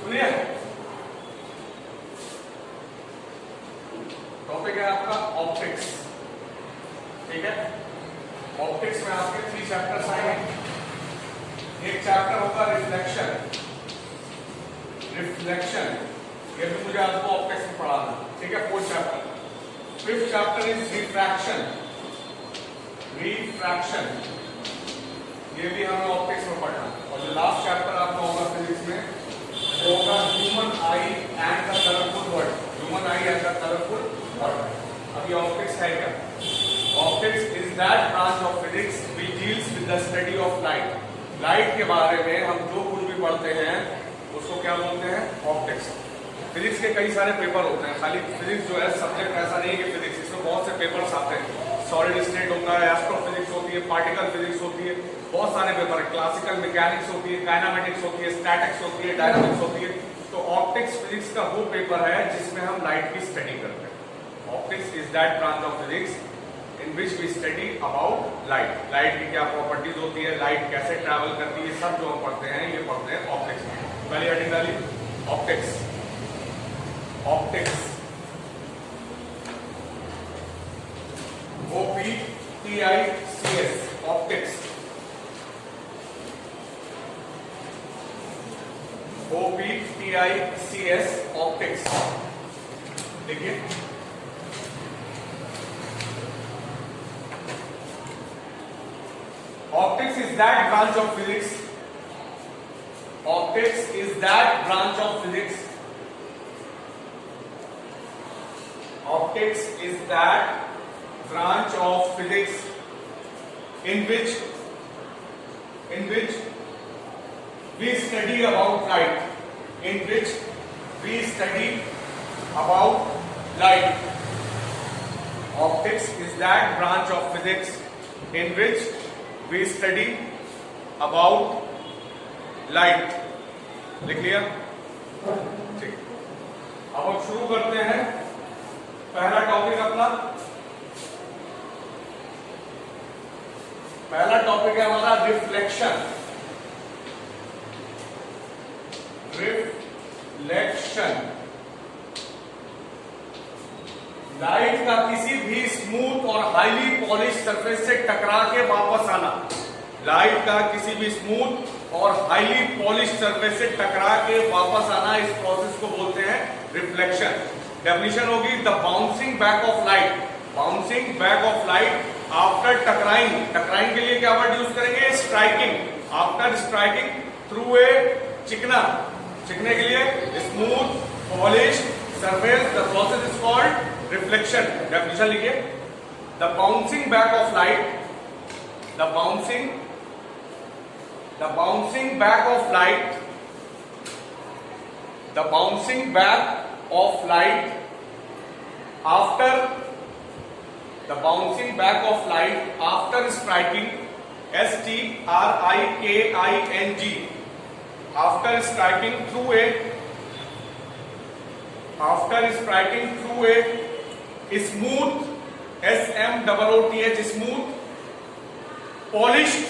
Clear? Topic है आपका optics, ठीक है। ऑप्टिक्स में आपके 3 चैप्टर्स आएंगे। एक चैप्टर होगा रिफ्लेक्शन, ये भी मुझे आपको ऑप्टिक्स में पढ़ाना, ठीक है, 4 chapter. 5th chapter is refraction, ये भी हमें ऑप्टिक्स में पढ़ना। और जो लास्ट चैप्टर आपका होगा फिजिक्स में वो होगा human I and the colourful world. अब ये ऑप्टिक्स है क्या? Optics is that branch of physics which deals with the study of light. Light के बारे में हम जो कुछ भी पढ़ते हैं उसको क्या बोलते हैं? ऑप्टिक्स। फिजिक्स के कई सारे पेपर होते हैं, खाली फिजिक्स जो है सब्जेक्ट ऐसा नहीं है कि फिजिक्स, इसमें बहुत से पेपर्स आते हैं। सॉलिड स्टेट होता है, एस्ट्रोफिजिक्स होती है, पार्टिकल फिजिक्स होती है, बहुत सारे पेपर है। क्लासिकल मैकेनिक्स होती है, काइनेमेटिक्स होती है, स्टैटिक्स होती है, डायनामिक्स होती है। तो ऑप्टिक्स फिजिक्स का वो पेपर है जिसमें हम लाइट की स्टडी करते हैं। Optics is that branch of physics in which we study about light. Light की क्या प्रॉपर्टीज होती है, लाइट कैसे ट्रैवल करती है, सब जो हम पढ़ते हैं ये पढ़ते हैं ऑप्टिक्स में। पहली हेडिंग डाली optics. Optics OPTICS, optics. OPTICS, optics. देखिए optics is that branch of physics, optics is that branch of physics, optics is that branch of physics in which we study about light, in which we study about light. Optics is that branch of physics in which we study about light. लिख लिया? ठीक। अब हम शुरू करते हैं पहला topic अपना। पहला टॉपिक है हमारा रिफ्लेक्शन। लाइट का किसी भी स्मूथ और हाईली पॉलिश सरफेस से टकरा के वापस आना। लाइट का किसी भी स्मूथ और हाईली पॉलिश सरफेस से टकरा के वापस आना, इस प्रोसेस को बोलते हैं रिफ्लेक्शन। डेफिनेशन होगी the bouncing back of light, bouncing back of light after टकराइंग। टकराइंग के लिए क्या वर्ड यूज करेंगे? Striking. After striking through a चिकना, चिकने के लिए smooth polish surface, the process is called reflection. Definition लिखिए the bouncing back of light, the bouncing back of light, the bouncing back of light after the bouncing back of light after striking, STRIKING, after striking through a smooth, SMOOTH, smooth polished,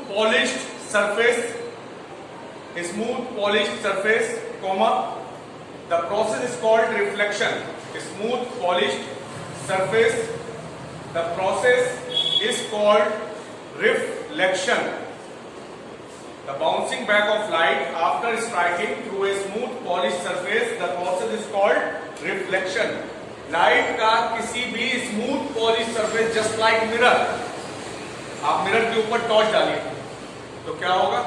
POLISHED, smooth polished surface, comma, the process is called reflection. Smooth polished surface, the process is called reflection. The bouncing back of light after striking through a smooth polished surface, the process is called reflection. Light का किसी भी smooth polish surface, just like mirror, आप mirror के ऊपर torch डालिए तो क्या होगा?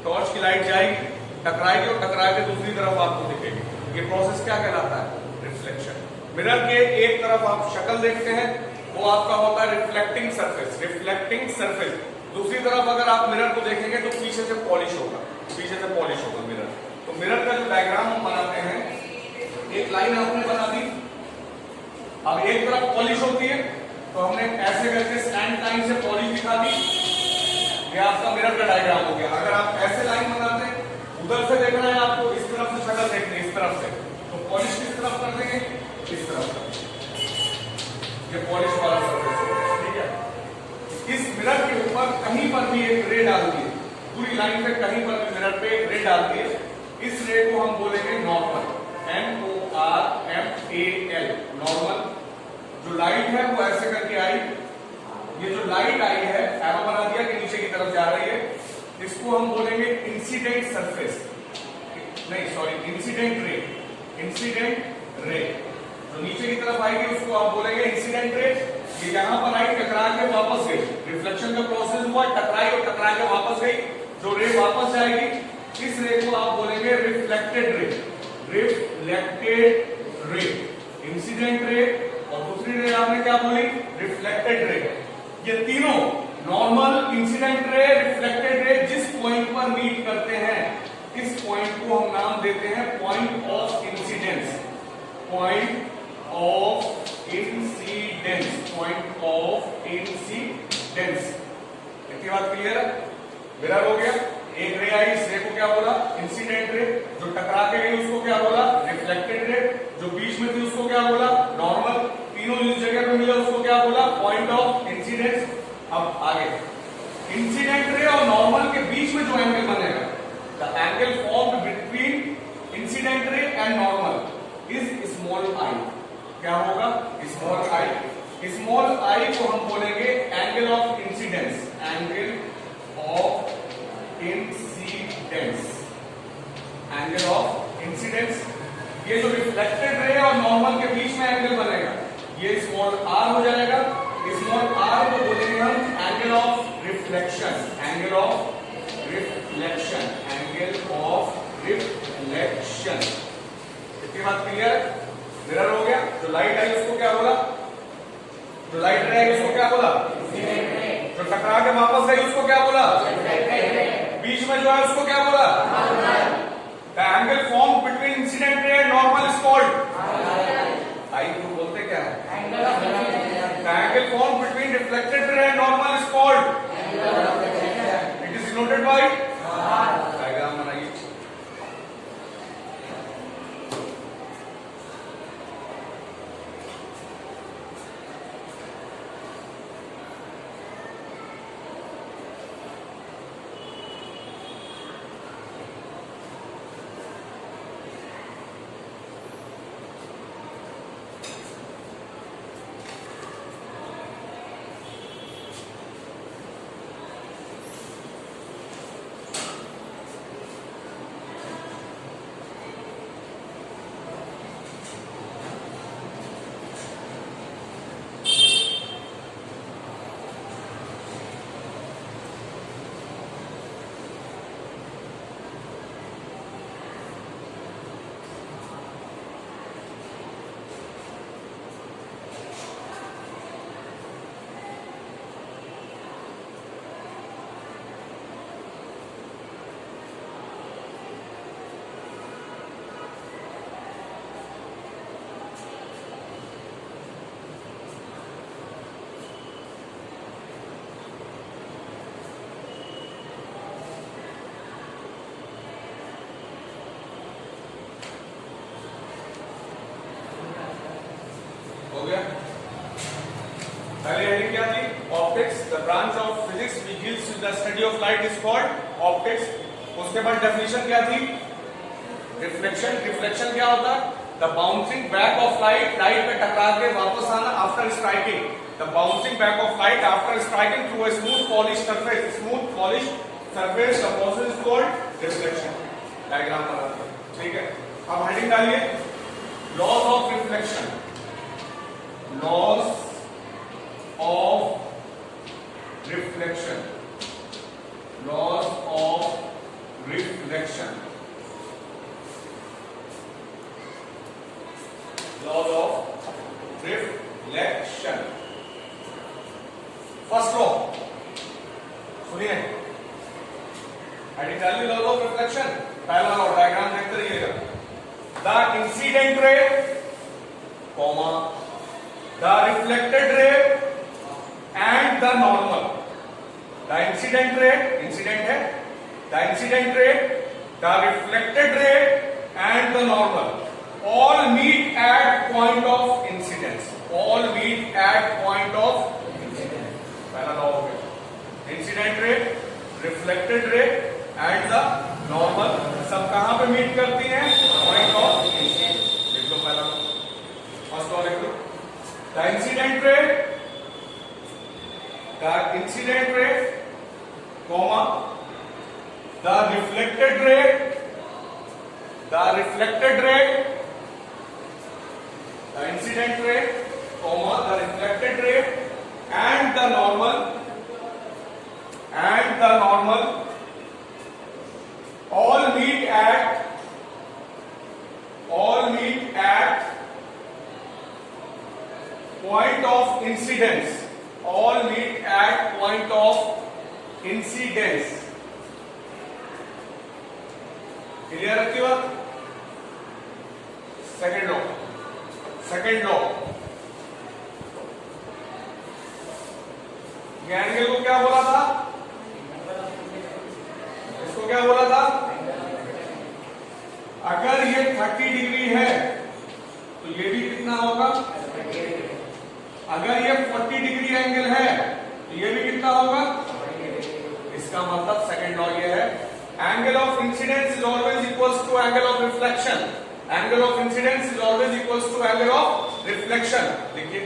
टॉर्च की लाइट जाएगी, टकराएगी और टकरा के दूसरी तरफ आपको दिखेगी। ये प्रोसेस क्या कहलाता है? रिफ्लेक्शन। मिरर के एक तरफ आप शक्ल देखते हैं, वो आपका होता है रिफ्लेक्टिंग सरफेस, दूसरी तरफ अगर आप मिरर को देखेंगे तो पीछे से पॉलिश होगा, मिरर। तो मिरर का जो डायग्राम हम बनाते हैं, एक लाइन आपने बना दी, अब एक तरफ पॉलिश होती है तो हमने ऐसे करके स्लैंट लाइन से पॉलिश दिखा दी, ये आपका मिरर का डायग्राम हो गया। अगर आप ऐसे लाइन बनाते हैं, उधर से देखना है आपको, इस तरफ से शक्ल देखनी है, इस तरफ से, तो पॉलिश किस तरफ कर देंगे? इस तरफ। ये पॉलिश वाला सरफेस है, ठीक है। इस मिरर के ऊपर कहीं पर भी एक रे डाल दिए, पूरी लाइन पे कहीं पर भी मिरर पे रे डालती है, इस रे को हम बोलेंगे नॉर्मल, NORMAL, नॉर्मल। जो लाइट है वो ऐसे करके आई, ये जो लाइट आई है एरो बना दिया कि नीचे की तरफ जा रही है, इसको हम बोलेंगे इंसिडेंट सरफेस, नहीं sorry incident ray, incident ray. जो नीचे की तरफ आएगी उसको आप बोलेंगे इंसिडेंट रे। ये यहां पर आई, टकरा के वापस गई, रिफ्लेक्शन का प्रोसेस हुआ, टकराई और टकरा के वापस गई, जो रे वापस जाएगी इस रे को आप बोलेंगे reflected ray, reflected ray, incident ray और दूसरी रे आपने क्या बोली, रिफ्लेक्टेड रे। ये तीनों normal, incident ray, reflected ray जिस पॉइंट पर मीट करते हैं इस पॉइंट को हम नाम देते हैं point of incidence, point of incidence, point of incidence. इतनी बात क्लियर है? मिरर हो गया, एक रे आई, इस रे को क्या बोला, इंसिडेंट रे, जो टकरा के गई उसको क्या बोला, रिफ्लेक्टेड रे, जो बीच में थी उसको क्या बोला, नॉर्मल, तीनों जिस जगह पे मिले उसको क्या बोला, पॉइंट ऑफ इंसिडेंस। अब आगे इंसिडेंट रे और नॉर्मल के बीच में जो एंगल बनेगा, the angle formed between incident ray and normal is small I. क्या होगा, स्मॉल आई। स्मॉल आई को हम बोलेंगे angle of incidence, angle of incidence, angle of incidence. ये जो रिफ्लेक्टेड रे और नॉर्मल के बीच में एंगल बनेगा ये स्मॉल आर हो जाएगा। स्मॉल आर को बोलेंगे हम angle of reflection, angle of reflection, angle of reflection. इतनी बात क्लियर? मिरर हो गया, जो लाइट आई उसको क्या बोला, जो लाइट रे आई उसको क्या बोला, जो टकरा के वापस गई उसको क्या बोला, बीच में जो है उसको क्या बोला, the angle form between incident ray and normal is called I. को बोलते क्या है, the angle form between reflected ray and normal is called, it is denoted bye diagram बनाइए। हो गया। पहले हेडिंग क्या थी, optics, the branch of physics which deals with the study of light is called optics. उसके बाद definition क्या थी, रिफ्लेक्शन। रिफ्लेक्शन क्या होता है, the bouncing back of light, light पे टकरा के वापस आना after striking, the bouncing back of light after striking through a smooth polish surface, smooth polish surface, the process is called reflection. Diagram बनाते हैं, ठीक है। अब हेडिंग डालिए, laws of reflection, laws of reflection, laws of reflection, laws of reflection. First law सुनिए, heading डालिए, laws of reflection. पहला law, diagram देखते रहिएगा, the incident ray comma the reflected ray and the normal, the incident ray, incident है, the incident ray, the reflected ray and the normal all meet at point of incidence, all meet at point of incidence। पहला law हो गया, incident ray, reflected ray and the normal सब कहां पे meet करती हैं? Point of incidence. लिख लो पहला फर्स्ट और लिख लो the incident ray comma the reflected ray the incident ray comma the reflected ray and the normal all meet at point of incidence, all meet at point of incidence। Clear है बात? Second law angle को क्या बोला था? इसको क्या बोला था? अगर ये 30 डिग्री है तो ये भी कितना होगा? अगर ये 40 डिग्री एंगल है तो ये भी कितना होगा? इसका मतलब सेकंड लॉ ये है, angle of incidence is always equals to angle of reflection, angle of incidence is always equals to angle of reflection। देखिए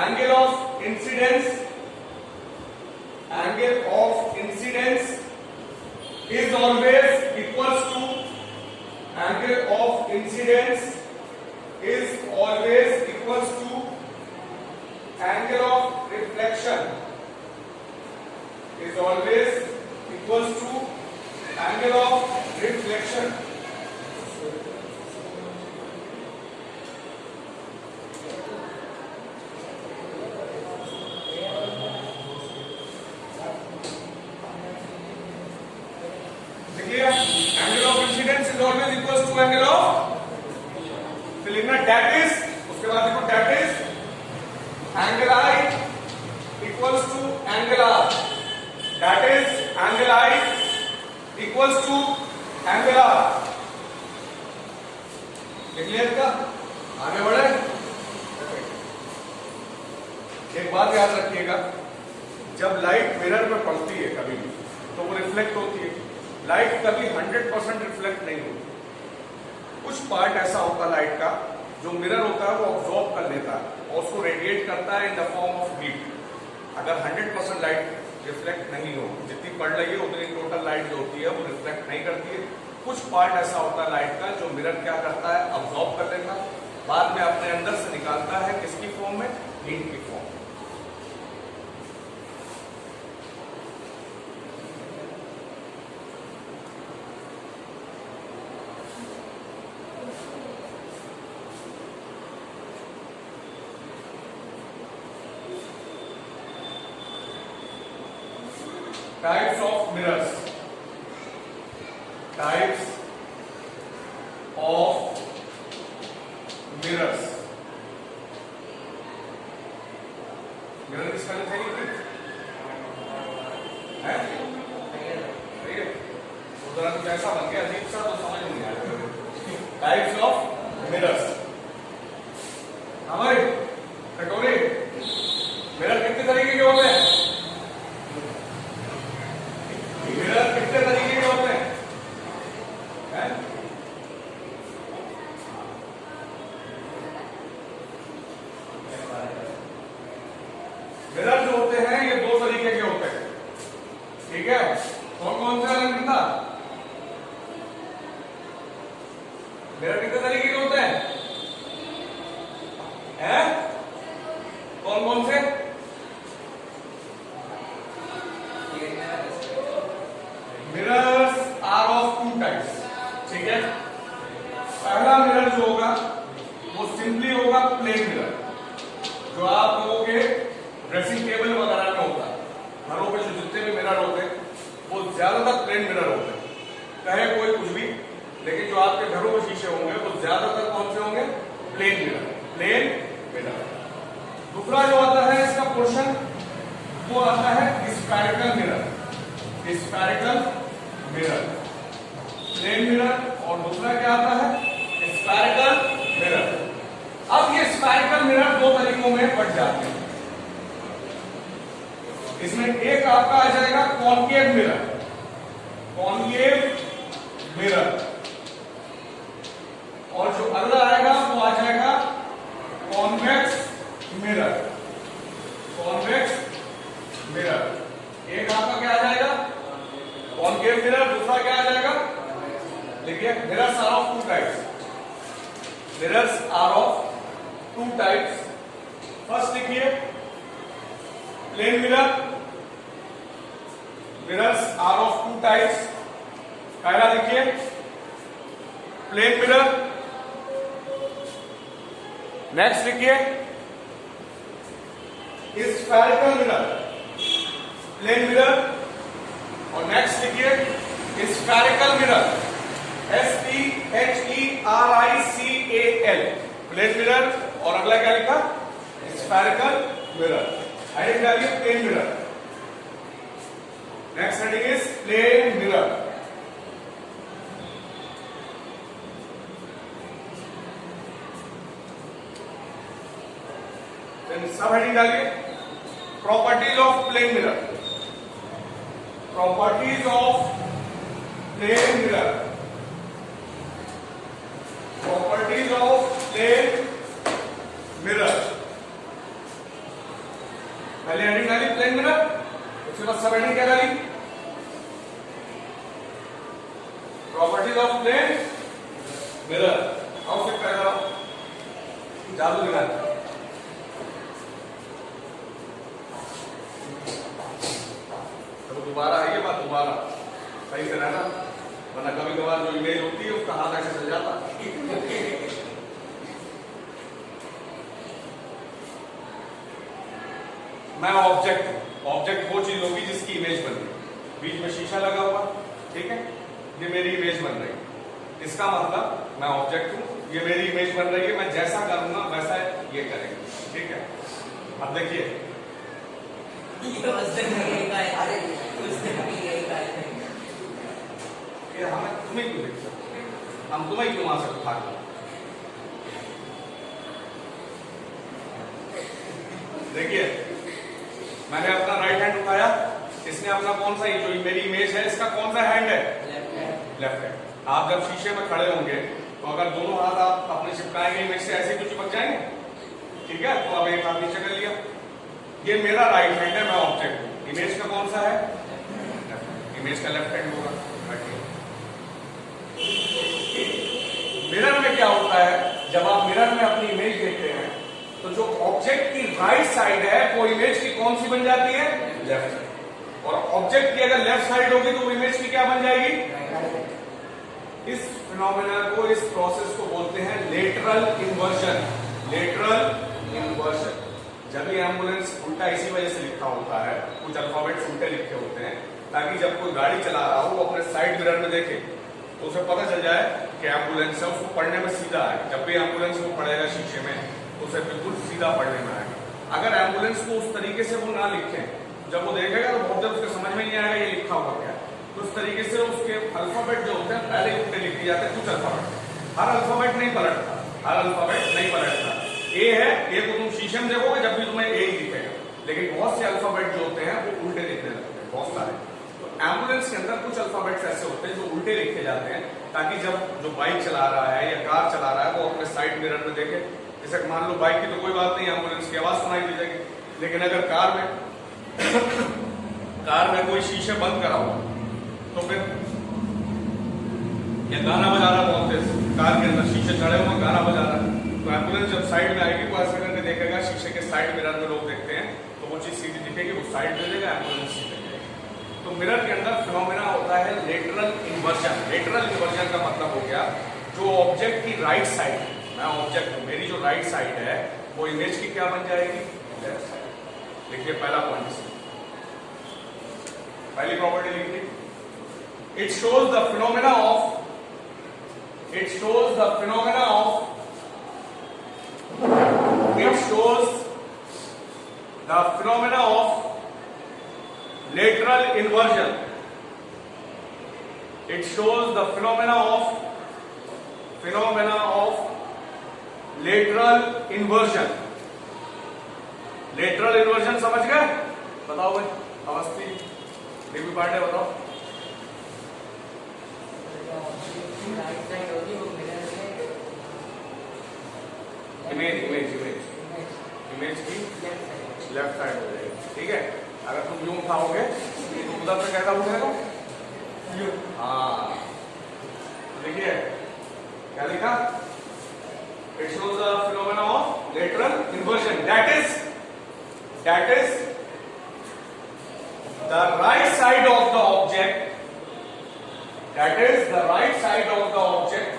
angle of incidence is always equals to angle of incidence is always equals to angle of reflection is always equals to angle of reflection। देखिए angle of incidence is always equals to angle of, फिर लिखना that is, उसके बाद देखो that is angle I equals to angle R, that is angle I equals to angle R. Clear का? आगे बढ़े। एक बात याद रखिएगा, जब लाइट मिरर में पड़ती है कभी भी तो वो रिफ्लेक्ट होती है। लाइट कभी 100% रिफ्लेक्ट नहीं होती। कुछ पार्ट ऐसा होता है लाइट का जो मिरर होता है वो ऑब्जॉर्ब कर लेता है और उसको रेडिएट करता है in the form of heat. अगर 100% लाइट रिफ्लेक्ट नहीं हो, जितनी पड़ रही है उतनी टोटल लाइट जो होती है वो रिफ्लेक्ट नहीं करती है। कुछ पार्ट ऐसा होता है लाइट का जो मिरर क्या करता है, अब्सॉर्ब कर लेता है, बाद में अपने अंदर से निकालता है किसकी फॉर्म में? हीट की form. Types of mirrors, types of mirrors। Mirror किसका लिखा है? सही है। उदाहरण कुछ ऐसा बन गया अजीब सा तो समझ नहीं आया। Types of mirrors. हमारे कटोरे मिरर कितने तरीके के होते हैं? मिरर कितने तरीके के होते हैं? मिरर जो होते हैं ये दो तरीके के होते हैं, ठीक है? कौन कौन से रंग था? मिरर कितने तरीके के होते हैं? कौन कौन से? Mirrors are of two types, ठीक है? पहला मिरर जो होगा वो सिंपली होगा प्लेन मिरर, जो आप लोगों के ड्रेसिंग टेबल वगैरह में होता है। घरों पे जो जितने भी मिरर होते हैं वो ज्यादातर प्लेन मिरर होते हैं, कहे कोई कुछ भी, लेकिन जो आपके घरों में शीशे होंगे वो ज्यादातर कौन से होंगे? Plane mirror. दूसरा जो आता है इसका पोर्शन वो आता है स्फेरिकल मिरर, प्लेन मिरर, और दूसरा क्या आता है? Spherical mirror. अब ये स्फेरिकल मिरर दो तरीकों में बट जाते हैं। इसमें एक आपका आ जाएगा कॉनकेव मिरर, मिरर। और जो अगला आएगा वो आ जाएगा कॉन्वेक्स मिरर। Convex mirror. एक आपका क्या आ जाएगा कॉनकेव मिरर, दूसरा क्या आ जाएगा, देखिए mirrors are of two types. Mirrors are of two types. First लिखिए plane mirror. Mirrors are of two types. पहला लिखिए प्लेन मिरर। नेक्स्ट लिखिए स्फेरिकल मिरर। प्लेन मिरर और नेक्स्ट लिखिए spherical mirror. SPHERICAL plane mirror. और अगला क्या लिखा स्फेरिकल मिरर। हेडिंग डालिए plane mirror. Next heading is plane mirror. सब हेडिंग डालिए properties of plane mirror. Properties of plane mirror. Properties of plane mirror. पहले हेडिंग डाली प्लेन मिरर, उसके बाद सब हेडिंग क्या डाली प्रॉपर्टीज ऑफ प्लेन मिरर। आओ फिर पहला जादू दिखा। दोबारा है ये बात, दोबारा सही से रहना, वरना कभी कभार जो इमेज होती है उसका हाथ ऐसे चल जाता। मैं ऑब्जेक्ट वो चीज होगी जिसकी इमेज बन रही। बीच में शीशा लगा हुआ, ठीक है, ये मेरी इमेज बन रही है। इसका मतलब मैं ऑब्जेक्ट हूं, ये मेरी इमेज बन रही है, मैं जैसा करूंगा वैसा ये करेंगे, ठीक है। अब देखिए हमें तुम्हें क्यों देख सकते, हम तुम्हें क्यों आ सकते। देखिए मैंने अपना राइट हैंड उठाया, इसने अपना कौन सा, जो मेरी इमेज है इसका कौन सा हैंड है, लेफ्ट हैंड। आप जब शीशे में खड़े होंगे तो अगर दोनों हाथ आप अपने चिपकाएंगे इमेज से, ऐसे तो चिपक जाएंगे, ठीक है। तो अब एक हाथ नीचे कर लिया, ये मेरा राइट हैंड है, मैं ऑब्जेक्ट हूं। इमेज का कौन सा है, इमेज का लेफ्ट हैंड होगा। मिरर में क्या होता है, जब आप मिरर में अपनी इमेज देखते हैं तो जो ऑब्जेक्ट की राइट साइड है वो इमेज की कौन सी बन जाती है, लेफ्ट साइड। और ऑब्जेक्ट की अगर लेफ्ट साइड होगी तो इमेज की क्या बन जाएगी। इस फिनोमेना को, इस प्रोसेस को बोलते हैं लेटरल इन्वर्जन। Lateral inversion. जब ये एम्बुलेंस उल्टा इसी वजह से लिखा होता है, कुछ अल्फाबेट्स उल्टे लिखे होते हैं ताकि जब कोई गाड़ी चला रहा हो वो अपने साइड मिरर में देखे तो उसे पता चल जाए कि एम्बुलेंस है, उसको पढ़ने में सीधा है। जब भी एम्बुलेंस को पढ़ेगा शीशे में तो उसे बिल्कुल सीधा पढ़ने में आएगा। अगर एम्बुलेंस को उस तरीके से वो ना लिखें, जब वो देखेगा तो बहुत देर उसके समझ में नहीं आएगा ये लिखा हुआ क्या है। तो उस तरीके से उसके अल्फाबेट जो होते हैं पहले उल्टे लिख दिए जाते हैं, कुछ अल्फाबेट। हर अल्फाबेट नहीं पलटता, हर अल्फाबेट नहीं पलटता। ए है, ए को तुम शीशे में देखोगे जब भी तुम्हें ए ही दिखेगा, लेकिन बहुत से अल्फाबेट जो होते हैं वो उल्टे लिखने लगते हैं, बहुत सारे। तो एम्बुलेंस के अंदर कुछ अल्फाबेट्स ऐसे होते हैं जो उल्टे लिखे जाते हैं ताकि जब जो बाइक चला रहा है या कार चला रहा है वो अपने साइड मिरर में देखे। जैसे मान लो बाइक की तो कोई बात नहीं, एम्बुलेंस की आवाज सुनाई दी जाएगी, लेकिन अगर कार में कोई शीशे बंद करा हुआ तो फिर ये गाना बजा रहा है बहुत तेज, कार के अंदर शीशे चढ़े हुए गाना बजा रहा है, तो एम्बुलेंस जब साइड में आएगी वो ऐसे करके देखेगा, शीशे के साइड मिरर में लोग देखते हैं तो वो चीज सीधी दिखेगी, वो साइड दे देगा, एम्बुलेंस सीधे जाएगी। तो मिरर के अंदर फिनोमेना होता है लेटरल इन्वर्जन। लेटरल इन्वर्जन का मतलब हो गया जो ऑब्जेक्ट की राइट साइड, मैं ऑब्जेक्ट हूं, मेरी जो राइट साइड है वो इमेज की क्या बन जाएगी, लेफ्ट साइड। देखिए पहला पॉइंट, पहली प्रॉपर्टी लिखिए, it shows the phenomena of, it shows the phenomena of, it shows the phenomena of lateral inversion, it shows the phenomena of lateral inversion। lateral inversion समझ गए, बताओ भाई, अवस्थी डीबी पांडे बताओ। Image image image image की left side हो जाएगी, ठीक है। अगर तुम यूं उठाओगे तो उधर से कैसा हो जाएगा, हाँ। देखिए क्या लिखा, it shows the phenomena of lateral inversion, that is the right side of the object, that is the right side of the object,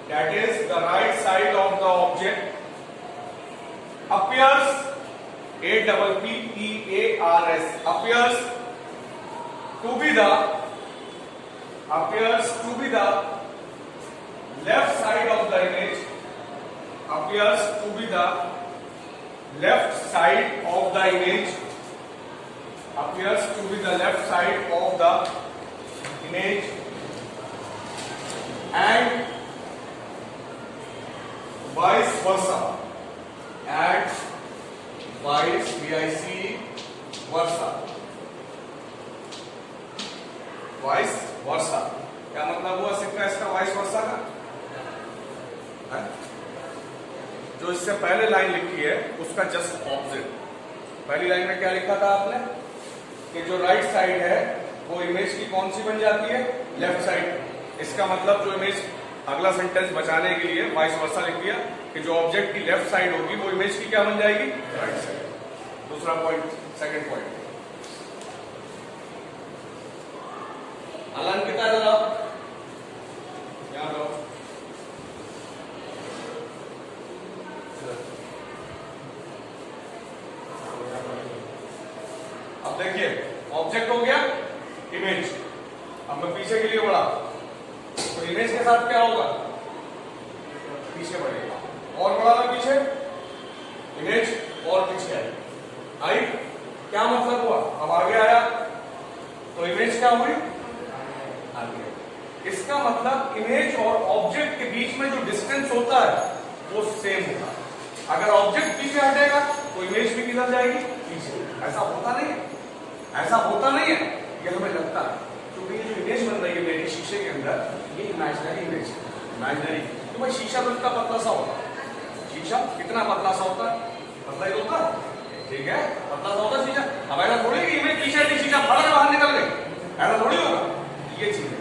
that is the right side of the object appears, appears appears to be the left side of the image, appears to be the left side of the image, appears to be the left side of the image, and vice versa, and vice versa, vice versa। क्या मतलब हुआ sequence का vice versa का है? जो इससे पहले line लिखी है उसका जस्ट ऑपोजिट। पहली लाइन में क्या लिखा था आपने कि जो राइट साइड है वो इमेज की कौन सी बन जाती है, लेफ्ट साइड। इसका मतलब जो इमेज, अगला सेंटेंस बचाने के लिए वाइस वर्सा लिख दिया कि जो ऑब्जेक्ट की लेफ्ट साइड होगी वो इमेज की क्या बन जाएगी, राइट साइड। दूसरा पॉइंट, सेकंड पॉइंट, अलंकिता जरा यहाँ दो। अब देखिए ऑब्जेक्ट हो गया इमेज, अब मैं पीछे के लिए बढ़ा तो इमेज के साथ क्या होगा, पीछे बढ़ेगा, और बढ़ा मैं पीछे, इमेज और पीछे आई। क्या मतलब हुआ, अब आगे आया तो इमेज क्या हुई, आगे। इसका मतलब इमेज और ऑब्जेक्ट के बीच में जो डिस्टेंस होता है वो सेम होगा। अगर ऑब्जेक्ट पीछे हटेगा तो इमेज भी किधर जाएगी, पीछे। ऐसा होता नहीं है, ऐसा होता नहीं है, ये हमें लगता है। क्योंकि ये जो इमेज बन रही है मेरे शीशे के अंदर, ये इमेजिनरी इमेज है, इमेजिनरी। तो भाई शीशा तो इतना पतला सा होता है, शीशा कितना पतला सा होता है, पतला ही होता है, ठीक है, पतला सा होता है शीशा। अब ऐसा थोड़ी कि इमेज पीछे हटी, शीशा फट के बाहर निकल गई, ऐसा थोड़ी होगा। ये चीज है,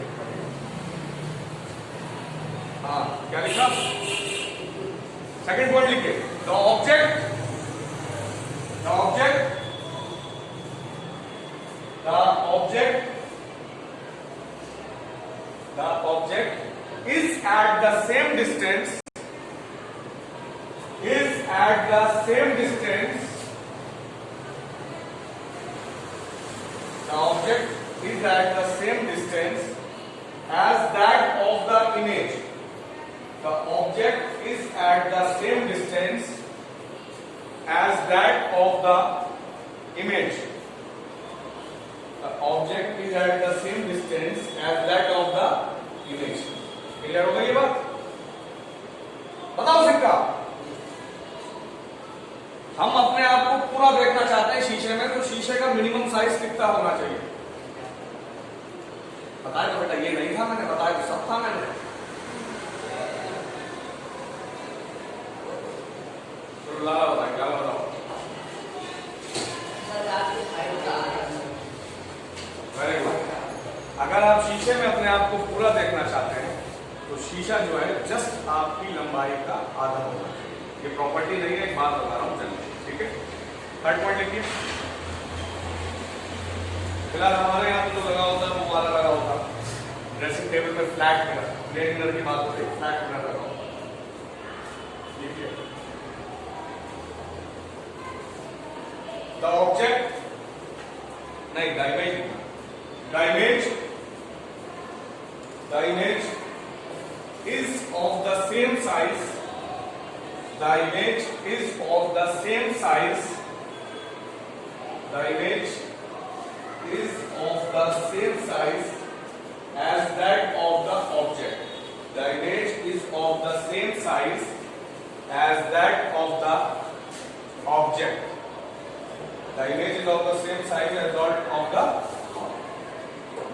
हाँ। क्या लिखा, सेकंड पॉइंट लिखिए, the object is at the same distance, the object is at the same distance as that of the image. The object is at the same distance as that of the image. The object is at the same distance as that of the image. Clear हो गई ये बात? बताओ सिक्का, हम अपने आप को पूरा देखना चाहते हैं शीशे में, तो शीशे का मिनिमम साइज कितना होना चाहिए? बताया तो बेटा, ये नहीं था मैंने बताया, तो सब था मैंने। लाला बताएं, क्या बताओ? Very good. अगर आप शीशे में अपने आप को पूरा देखना चाहते हैं तो शीशा जो है जस्ट आपकी लंबाई का आधा होना चाहिए। ये प्रॉपर्टी नहीं है, एक बात बता रहा हूं, चलिए, ठीक है। थर्ड पॉइंट लिखिए। फिलहाल हमारे यहाँ जो लगा होता है वो वाला लगा होता है ड्रेसिंग टेबल पे, फ्लैट मिरर, प्लेन मिरर की बात हो रही है, फ्लैट मिरर लगा होता है। लिखिए, द ऑब्जेक्ट, नहीं, the image, the image is of the same size, the image is of the same size, the image is of the same size as that of the object. The image is of the same size as that of the object. The image is of the same size as that of the,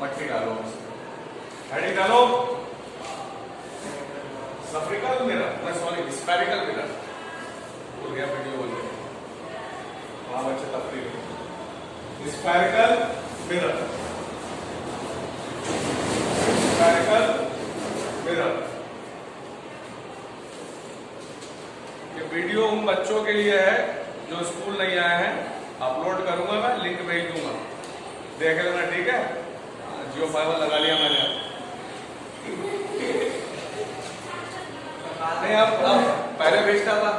मट्टी डालो, heading डालो, spherical mirror, sorry spherical mirror, भूल गया video बोल गया, वहां बच्चे तफरीक। Spherical mirror, spherical mirror. ये वीडियो उन बच्चों के लिए है जो स्कूल नहीं आए हैं, अपलोड करूंगा मैं, लिंक भेज दूंगा, देख लेना, ठीक है। जियो फाइबर लगा लिया मैंने। नहीं, अब पहले भेजता था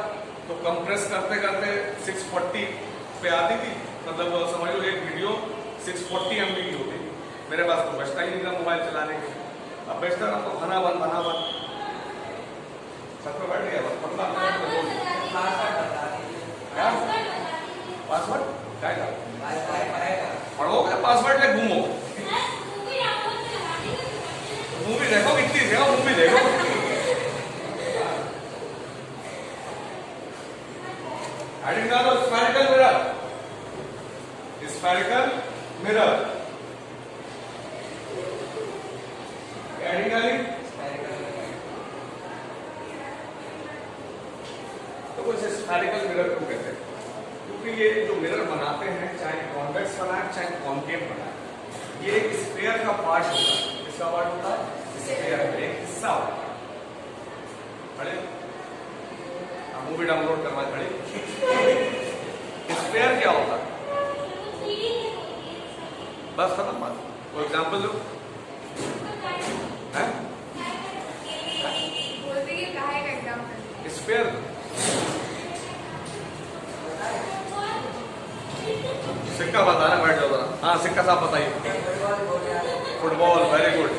तो कंप्रेस करते करते 640 पे आती थी, मतलब समझ लो एक वीडियो 640 MB की होती, मेरे पास तो बचता ही नहीं था मोबाइल चलाने के। अब बेचता ना तो बना बन छत पे बैठ गया बस, पासवर्ड क्या था, पढ़ो क्या पासवर्ड ले घूमो, मूवी देखो कितनी देखो, मूवी देखो। हेडिंग डालो, spherical mirror, spherical mirror. Heading डाली तो कुछ स्फेरिकल मिरर क्यों कहते हैं? क्योंकि ये जो मिरर बनाते हैं, चाहे कॉन्वेक्स बनाए चाहे कॉनकेव बनाए, ये एक स्फीयर का पार्ट होता है। किसका पार्ट होता है? स्फीयर का एक हिस्सा होता है। पढ़े, मूवी डाउनलोड करवा पड़े। स्फीयर क्या होता है? बस खत्म बात। कोई एग्जांपल दो। स्फीयर सिक्का बताना, बैठ जाओ जरा। हाँ, सिक्का साहब बताइए। Football, very good.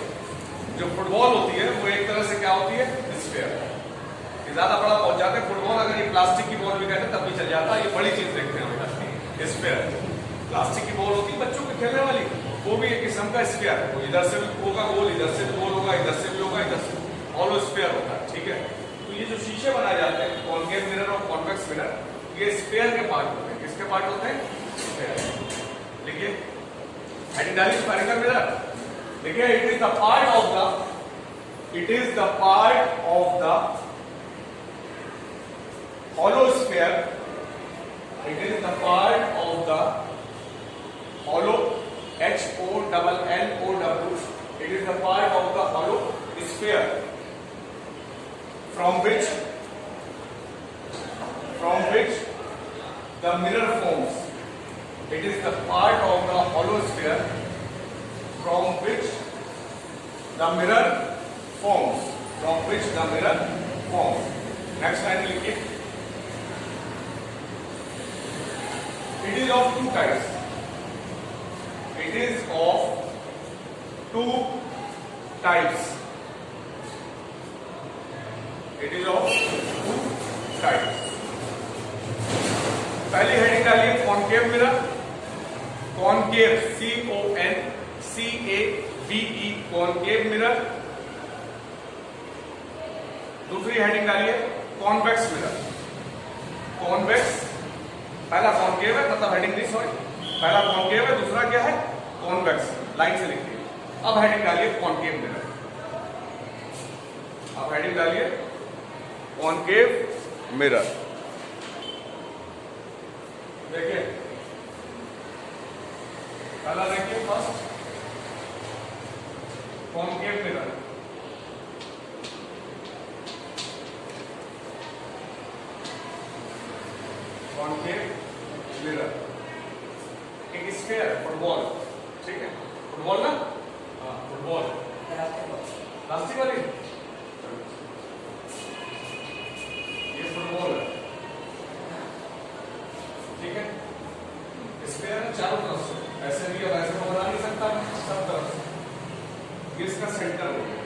जो फुटबॉल होती है वो एक तरह से क्या होती है? स्फीयर। ज्यादा बड़ा पहुंच जाते हैं फुटबॉल, अगर ये प्लास्टिक की बॉल भी कहते हैं तब भी चल जाता है। ये बड़ी चीज देखते हैं हमें, स्फीयर। प्लास्टिक की बॉल होती है बच्चों के खेलने वाली, वो भी एक किस्म का स्फीयर है। वो इधर से भी होगा गोल, इधर से भी गोल होगा, इधर से भी होगा, इधर से, ऑल स्फीयर होता है, ठीक है। तो ये जो शीशे बनाए जाते हैं, कॉनकेव मिरर और कॉन्वेक्स मिरर, ये स्फीयर के पार्ट होते हैं। किसके पार्ट होते हैं? स्फीयर। लिखिए, हेडिंग डालिए, स्फेरिकल मिरर। देखिए, it is the part of the, it is the part of the hollow sphere. It is the part of the hollow, HOLLOW. It is the part of the hollow sphere from which the mirror forms. It is the part of the hollow sphere from which the mirror forms. From which the mirror forms. Next line लिखिए. It is of two types. It is of two types. It is of two types. पहली heading डालिए, concave mirror. Concave, CONCAVE, concave mirror. दूसरी heading डालिए, convex mirror. Convex, पहला concave है, मतलब heading नहीं, sorry, पहला कॉनकेव है, दूसरा क्या है? कॉन्वेक्स। लाइन से लिखिए। अब हेडिंग डालिए, कॉनकेव मिरर। अब हेडिंग डालिए, कॉनकेव मिरर। देखिए, पहला देखिए, first concave mirror. Concave mirror, एक स्फीयर, फुटबॉल, ठीक है, फुटबॉल ना, हाँ फुटबॉल, प्लास्टिक वाली, ये फुटबॉल है, ठीक है। स्फीयर है चारों तरफ से, ऐसे भी और ऐसे तो बना नहीं सकता, सब तरफ से। ये इसका सेंटर हो गया,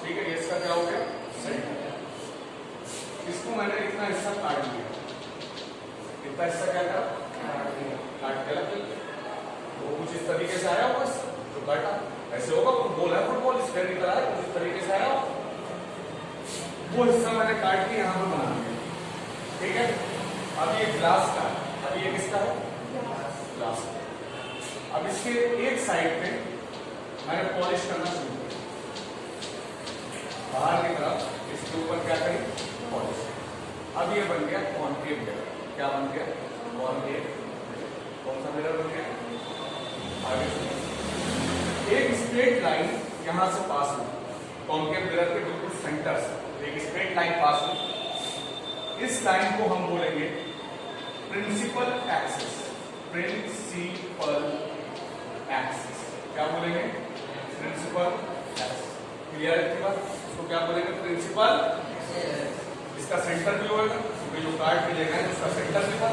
ठीक है, ये इसका क्या हो गया? सेंटर। इसको मैंने इतना हिस्सा काट दिया, इतना हिस्सा क्या करा? काट के लग गया। वो कुछ इस तरीके से आया होगा, जो काटा ऐसे होगा। फुटबॉल है, फुटबॉल स्फीयर की तरह है, कुछ इस तरीके से आया होगा। वो हिस्सा मैंने काट के यहाँ पर बना दिया, ठीक है। अब ये ग्लास का, अब ये किसका है? ग्लास। अब इसके एक साइड पे मैंने पॉलिश करना शुरू किया, बाहर की तरफ इसके ऊपर क्या करें, पॉलिश। अब ये बन गया कॉन्केव मिरर। क्या बन गया, कॉन्केव। कौन सा मिरर बन गया, आगे एक स्ट्रेट लाइन यहां से पास हुई, कॉन्केव मिरर के बिल्कुल सेंटर से एक स्ट्रेट लाइन पास हुई। इस लाइन को हम बोलेंगे प्रिंसिपल एक्सिस। प्रिंसिपल एक्सिस क्या बोलेंगे, प्रिंसिपल एक्सिस। क्लियर है बात, इसको क्या बोलेंगे, प्रिंसिपल। इसका सेंटर भी होगा, क्योंकि जो कार्ड मिलेगा उसका सेंटर भी था।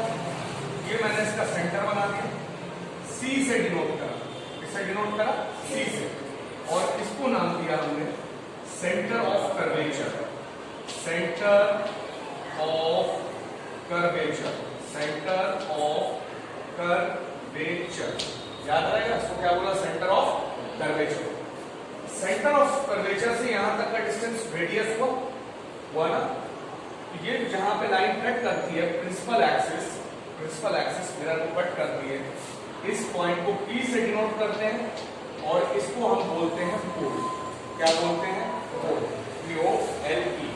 ये मैंने इसका सेंटर बना दिया, सी से डिनोट करा। किससे डिनोट करा, सी से। और इसको नाम दिया हमने centre of curvature. Centre of curvature, centre of curvature. याद रहेगा, इसको क्या बोला, centre of curvature. Centre of curvature से यहां तक का डिस्टेंस रेडियस हुआ ना। ये जहां पे लाइन कट करती है, प्रिंसिपल एक्सिस मिरर को कट करती है, इस पॉइंट को P से डिनोट करते हैं और इसको हम बोलते हैं पोल। क्या बोलते हैं, पोल, POLE।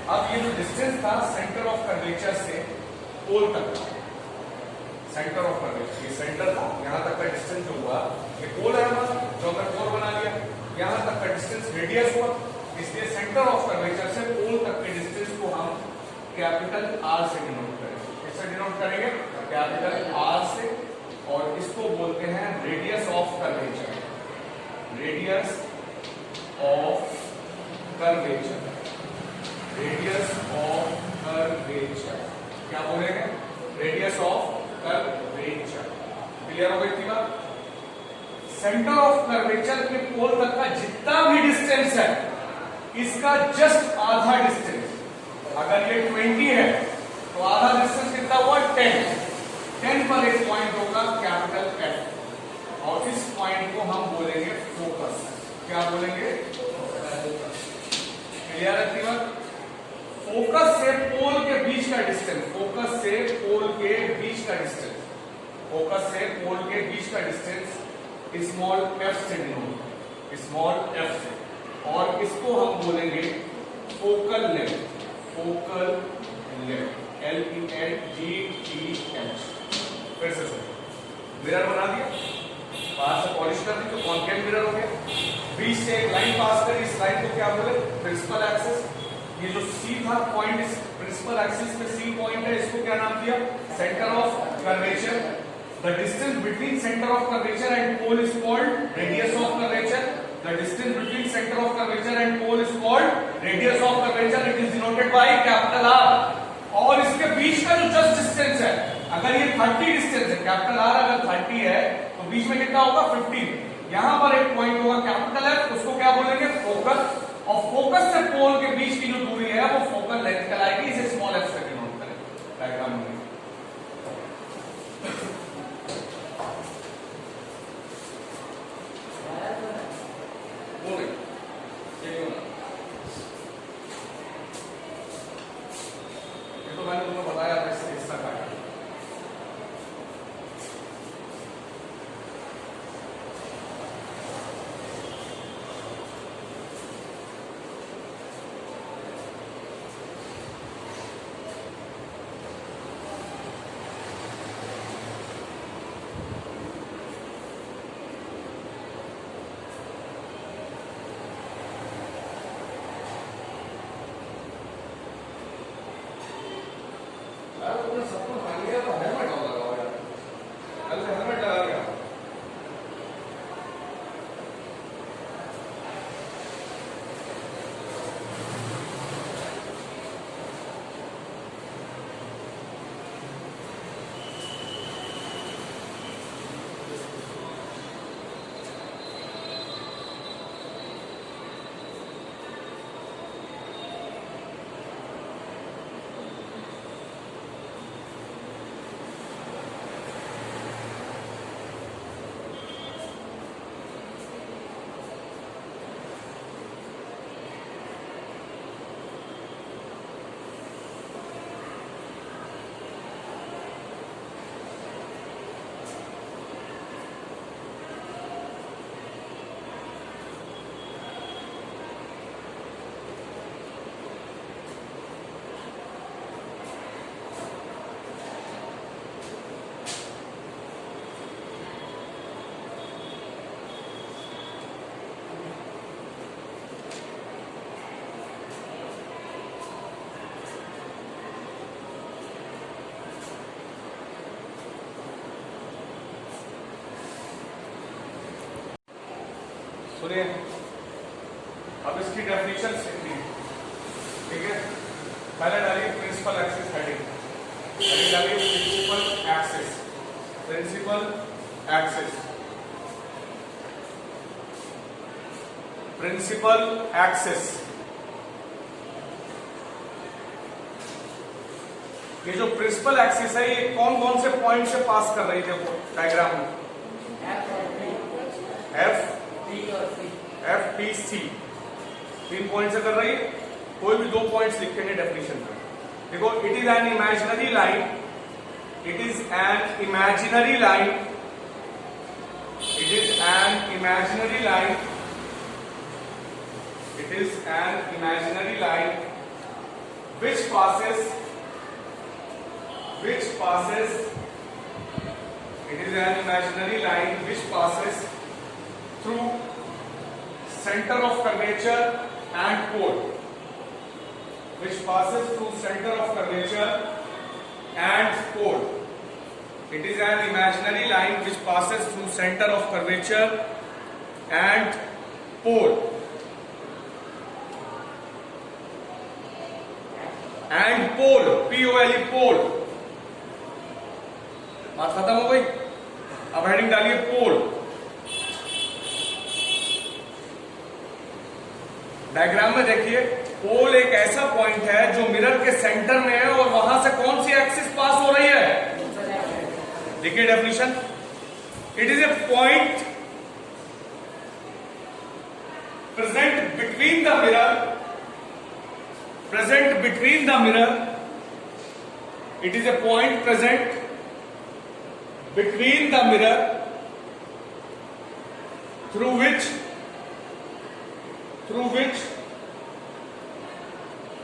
अब ये जो डिस्टेंस था सेंटर ऑफ कर्वेचर से पोल तक का, सेंटर ऑफ कर्वेचर ये सेंटर था, यहां तक का डिस्टेंस जो हुआ ये पोल है हमारा, जो हमने पोल बना लिया। यहां तक का डिस्टेंस रेडियस हुआ, इसलिए सेंटर ऑफ कर्वेचर से पोल तक के डिस्टेंस को हम कैपिटल R से डिनोट करेंगे। किससे डिनोट करेंगे, कैपिटल R से। और इसको बोलते हैं radius of curvature. Radius of curvature, radius of curvature क्या बोलेंगे, रेडियस ऑफ कर्वेचर। क्लियर हो गई थी बात। सेंटर ऑफ कर्वेचर के पोल तक का जितना भी डिस्टेंस है, इसका जस्ट आधा डिस्टेंस, अगर ये 20 है तो आधा डिस्टेंस कितना हुआ, 10 पर एक पॉइंट होगा कैपिटल F, और इस पॉइंट को हम बोलेंगे फोकस। क्या बोलेंगे, क्लियर है बात। फोकस से पोल के बीच का डिस्टेंस, फोकस से पोल के बीच का डिस्टेंस, फोकस से पोल के बीच का डिस्टेंस स्मॉल f से डिनोट, स्मॉल f से। और इसको हम बोलेंगे focal length, focal length, LENGTH। फिर से मिरर बना दिया, बाहर से पॉलिश कर दी तो कॉन्केव मिरर हो गया। बीच से एक लाइन पास करी, इस लाइन को क्या बोले, प्रिंसिपल एक्सिस। ये जो C था पॉइंट, इस प्रिंसिपल एक्सिस पे C पॉइंट है, इसको क्या नाम दिया, centre of curvature. The distance between centre of curvature and pole is called radius of curvature. The distance between centre of curvature and pole is called radius of curvature. It is denoted by capital R। और इसके बीच का जो just distance है, अगर ये 30 distance है, capital R अगर 30 है तो बीच में कितना होगा, 15। यहां पर एक पॉइंट होगा कैपिटल F, उसको क्या बोलेंगे, फोकस। और फोकस से पोल के बीच की जो दूरी है वो फोकल लेंथ कहलाएगी। इसे स्मॉल f से डिनोट करें डायग्राम में। ये तो मैंने तुम्हें बताया था, इससे हिस्सा काटा। सुनिए, अब इसकी डेफिनेशन लिखनी, ठीक है। पहले डालिए प्रिंसिपल एक्सिस हेडिंग, डालिए principal axis, principal axis, principal axis. ये जो प्रिंसिपल एक्सिस है, ये कौन कौन से पॉइंट से पास कर रही है डायग्राम में? एफ टी सी, 3 पॉइंट से कर रही है। कोई भी 2 पॉइंट्स लिखेंगे डेफिनेशन में। देखो, it is an imaginary line, it is an imaginary line, it is an imaginary line, it is an imaginary line which passes, it is an imaginary line which passes through center of curvature and pole, which passes through center of curvature and pole. It is an imaginary line which passes through center of curvature and pole. And pole, P-O-L-E, pole. बात खत्म हो गई। अब heading डालिए पोल। Diagram में देखिए, पोल एक ऐसा पॉइंट है जो मिरर के सेंटर में है और वहां से कौन सी एक्सिस पास हो रही है? देखिए definition, it is a point present between the mirror, present between the mirror, it is a point present between the mirror through which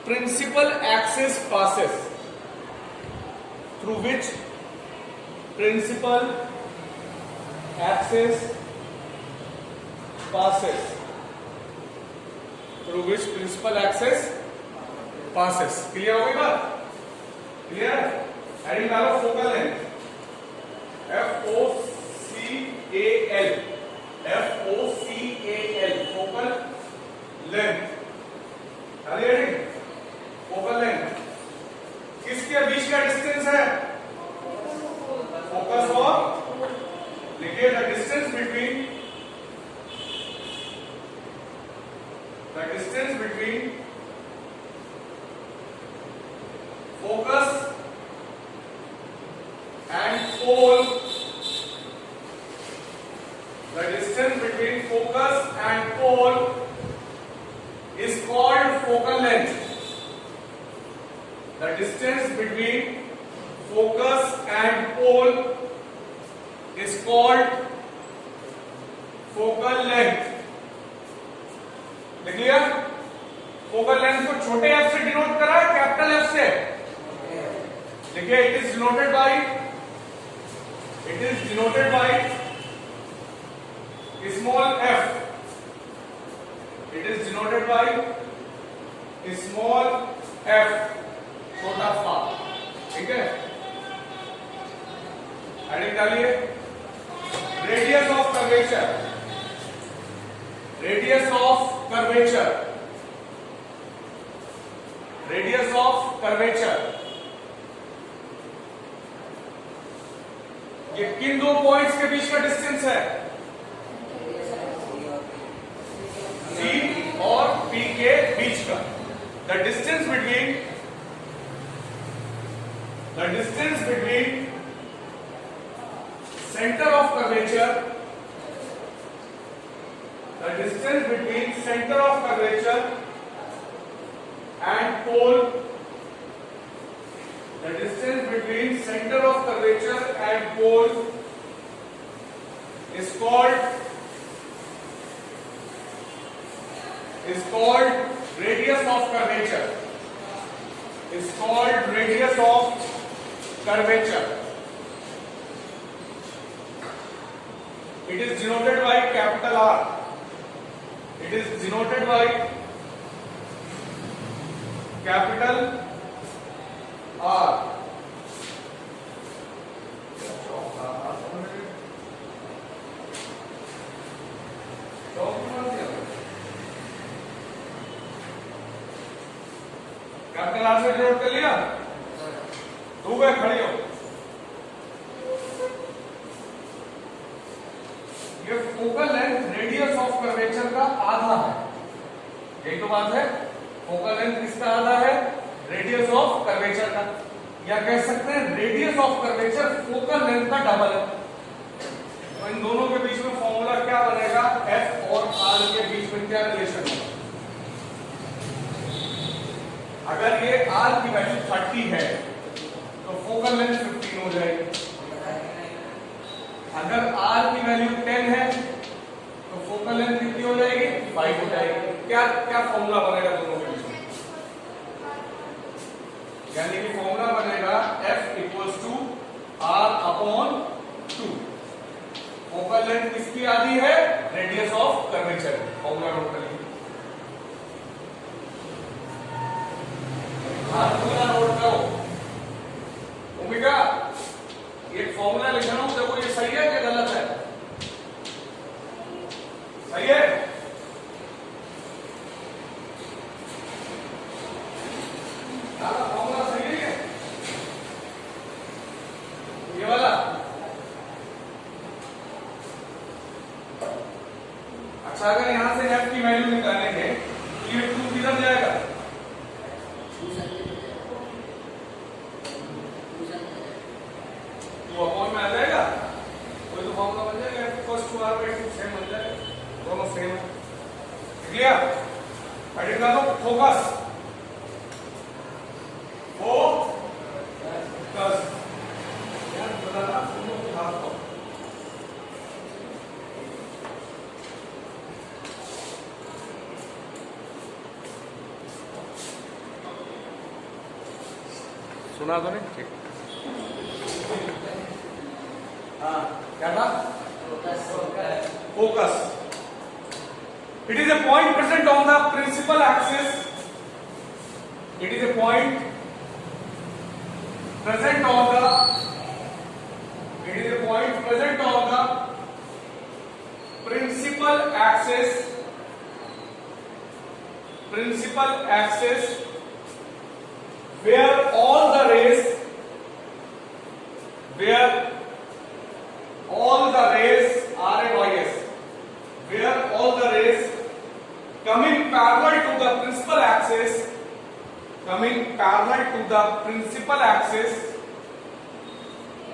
principal axis passes, through which principal axis passes, through which principal axis passes। Clear हो गई बात? Clear? Heading डालो focal length, FOCAL, FOCAL, focal length. डालिए heading, focal length किसके बीच का distance है? Focus और, लिखिए the distance between focus and pole, the distance between focus and pole is called focal length. The distance between focus and pole is called focal length। लिख लिया? Focal length को छोटे F से denote करा है capital F से? देखिए, it is denoted by small F, it is denoted by small F, छोटा फा, ठीक है। हेडिंग डालिए radius of curvature, radius of curvature, radius of curvature. ये किन 2 पॉइंट्स के बीच का डिस्टेंस है? C और P के बीच का। The distance between centre of curvature, the distance between center of curvature and pole, the distance between center of curvature and pole is called radius of curvature, is called radius of curvature। It is denoted by capital R, it is denoted by capital R। Document translate note कर लिया? डूब गए, खड़ी हो। ये focal length radius of curvature का आधा है, यही तो बात है। फोकल लेंथ किसका आधा है? रेडियस ऑफ कर्वेचर का, या कह सकते हैं radius of curvature focal length का डबल है। तो इन दोनों के बीच में फॉर्मूला क्या बनेगा? एफ और आर के बीच में क्या रिलेशन होगा? अगर ये आर की वैल्यू 30 है तो फोकल लेंथ 15 हो जाएगी। अगर आर की वैल्यू 10 है तो फोकल लेंथ कितनी हो जाएगी? 5 हो जाएगी। क्या क्या फॉर्मूला बनेगा दोनों के बीच में? यानी कि फॉर्मूला बनेगा F equals to R upon 2। Focal length किसकी आधी है? Radius of curvature. Formula note कर लीजिए। फॉर्मूला नोट करो। भूमिका एक फॉर्मूला लिख रहा हूं, देखो ये सही है कि गलत है? सही है? फॉर्मूला सही है ये वाला? अच्छा, अगर यहां से f की वैल्यू निकालेंगे तो ये 2 किधर जाएगा? अपॉन में आ जाएगा। कोई तो फॉर्मूला बन जाएगा, first to R by 2 same बन जाएगा, दोनों सेम है। क्लियर? हेडिंग डालो फोकस। फोकस यार बताना दोनों के हाथ को। सुना तो नहीं? ठीक। क्या था? Focus. It is a point present on the principal axis. It is a point present on the. It is a point present on the principal axis. Principal axis, where all the rays RAYS, where all the rays coming parallel to the principal axis,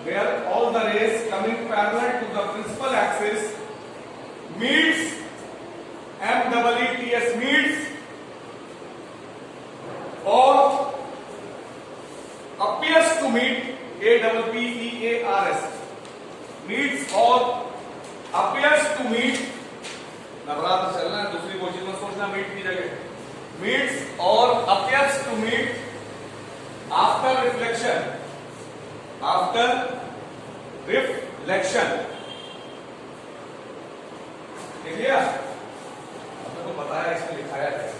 where all the rays coming parallel to the principal axis meets MEETS, meets or appears to meet APPEARS, meets or appears to meet, Navratra चलना है, दूसरी कोई चीज में सोचना meet की जगह, meets or appears to meet after reflection, देख लिया? आपको बताया, इसमें लिखाया है।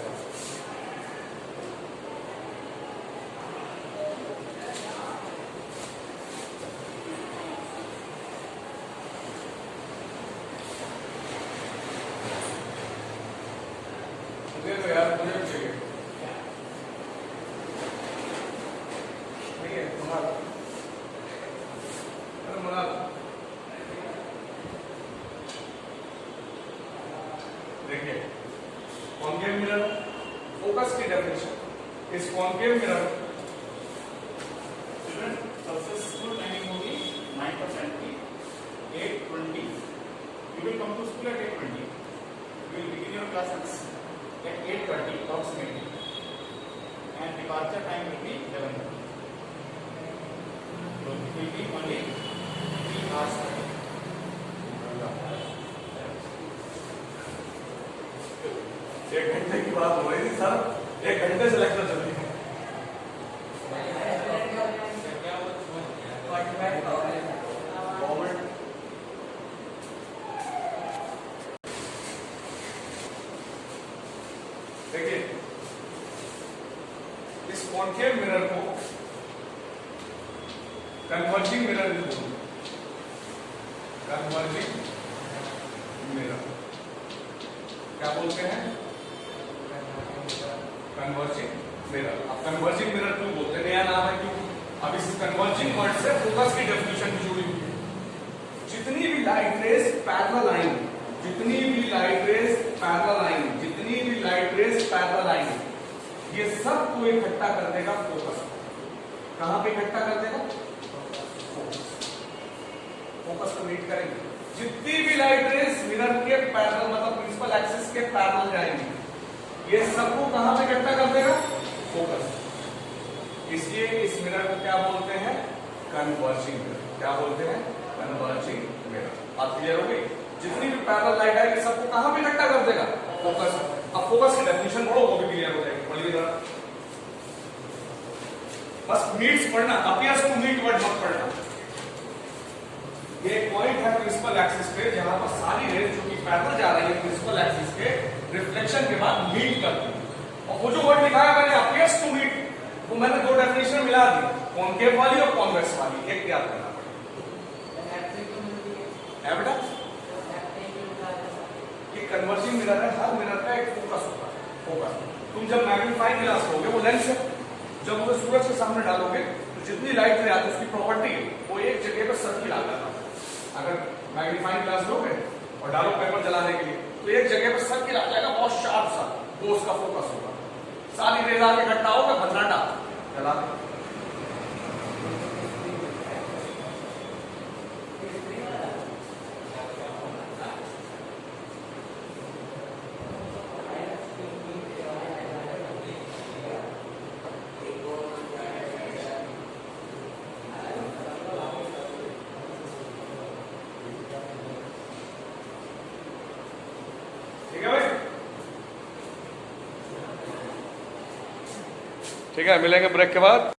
तो यार मुझे चाहिए ठीक है, देखिए कॉन्केव मिरर फोकस की डेफिनेशन इस कॉन्केव मिरर सक्सेसफुल टाइमिंग होगी 9% की 8:20. You will come to school at 8:20. You will begin your classes at 8:30 approximately, and departure time will be 11:30. So it will be only 3 hours. एक घंटे की बात हो रही थी सर, 1 घंटे से लेक्चर चल रही है। देखिए इस कॉन्केव मिरर को कन्वर्जिंग मिरर भी बोलते हैं। कन्वर्जिंग मिरर क्या बोलते हैं? Converging mirror. अब कन्वर्जिंग मिरर क्यों बोलते हैं, नया नाम है क्यों? अब इस कन्वर्जिंग वर्ड से फोकस की डेफिनेशन भी जुड़ी हुई है। जितनी भी लाइट रेज पैरेलल आएंगी, जितनी भी लाइट रेज पैरेलल आएंगी, जितनी भी लाइट रेज पैरेलल आएंगी, ये सब को इकट्ठा कर देगा फोकस। कहां पे इकट्ठा कर देगा? फोकस को मीट करेंगे। जितनी भी लाइट रेज मिरर के पैरेलल मतलब प्रिंसिपल एक्सिस के पैरेलल जाएंगी, ये सबको कहां पे इकट्ठा कर देगा? फोकस। इसलिए इस मिरर को क्या बोलते हैं? Converging mirror. क्या बोलते हैं? Converging mirror. बात क्लियर हो गई? जितनी भी पैरेलल लाइट आएगी सबको कहां पे इकट्ठा कर देगा? फोकस। अब फोकस की डेफिनेशन पढ़ो, वो भी क्लियर हो जाएगी। पढ़िए जरा, बस मीट्स पढ़ना, अपीयर्स टू मीट वर्ड मत पढ़ना। ये पॉइंट है प्रिंसिपल एक्सिस पे, जहां पर सारी रेज जो कि पैरेलल जा रही है प्रिंसिपल एक्सिस के, रिफ्लेक्शन के बाद मीट करती है। और वो जो वर्ड लिखा है मैंने अपीयर्स टू मीट, वो मैंने दो डेफिनेशन मिला दी, कॉनकेव वाली और कॉन्वेक्स वाली। एक याद करना है बेटा, ये कन्वर्जिंग मिरर है। हर मिरर का एक फोकस होता है। फोकस तुम जब मैग्नीफाइंग ग्लास लोगे, वो लेंस है, जब उसे सूरज के सामने डालोगे तो जितनी लाइट रे आती है उसकी प्रॉपर्टी है वो एक जगह पर सर्किल आता है। अगर मैग्नीफाइंग ग्लास लोगे और डालो पेपर जलाने के लिए, तो एक जगह पर सर्किल आ जाएगा बहुत शार्प सा, वो उसका फोकस होगा। सारी रेज आके इकट्ठा होगा, भद्राटा जला दे। ठीक है, मिलेंगे ब्रेक के बाद।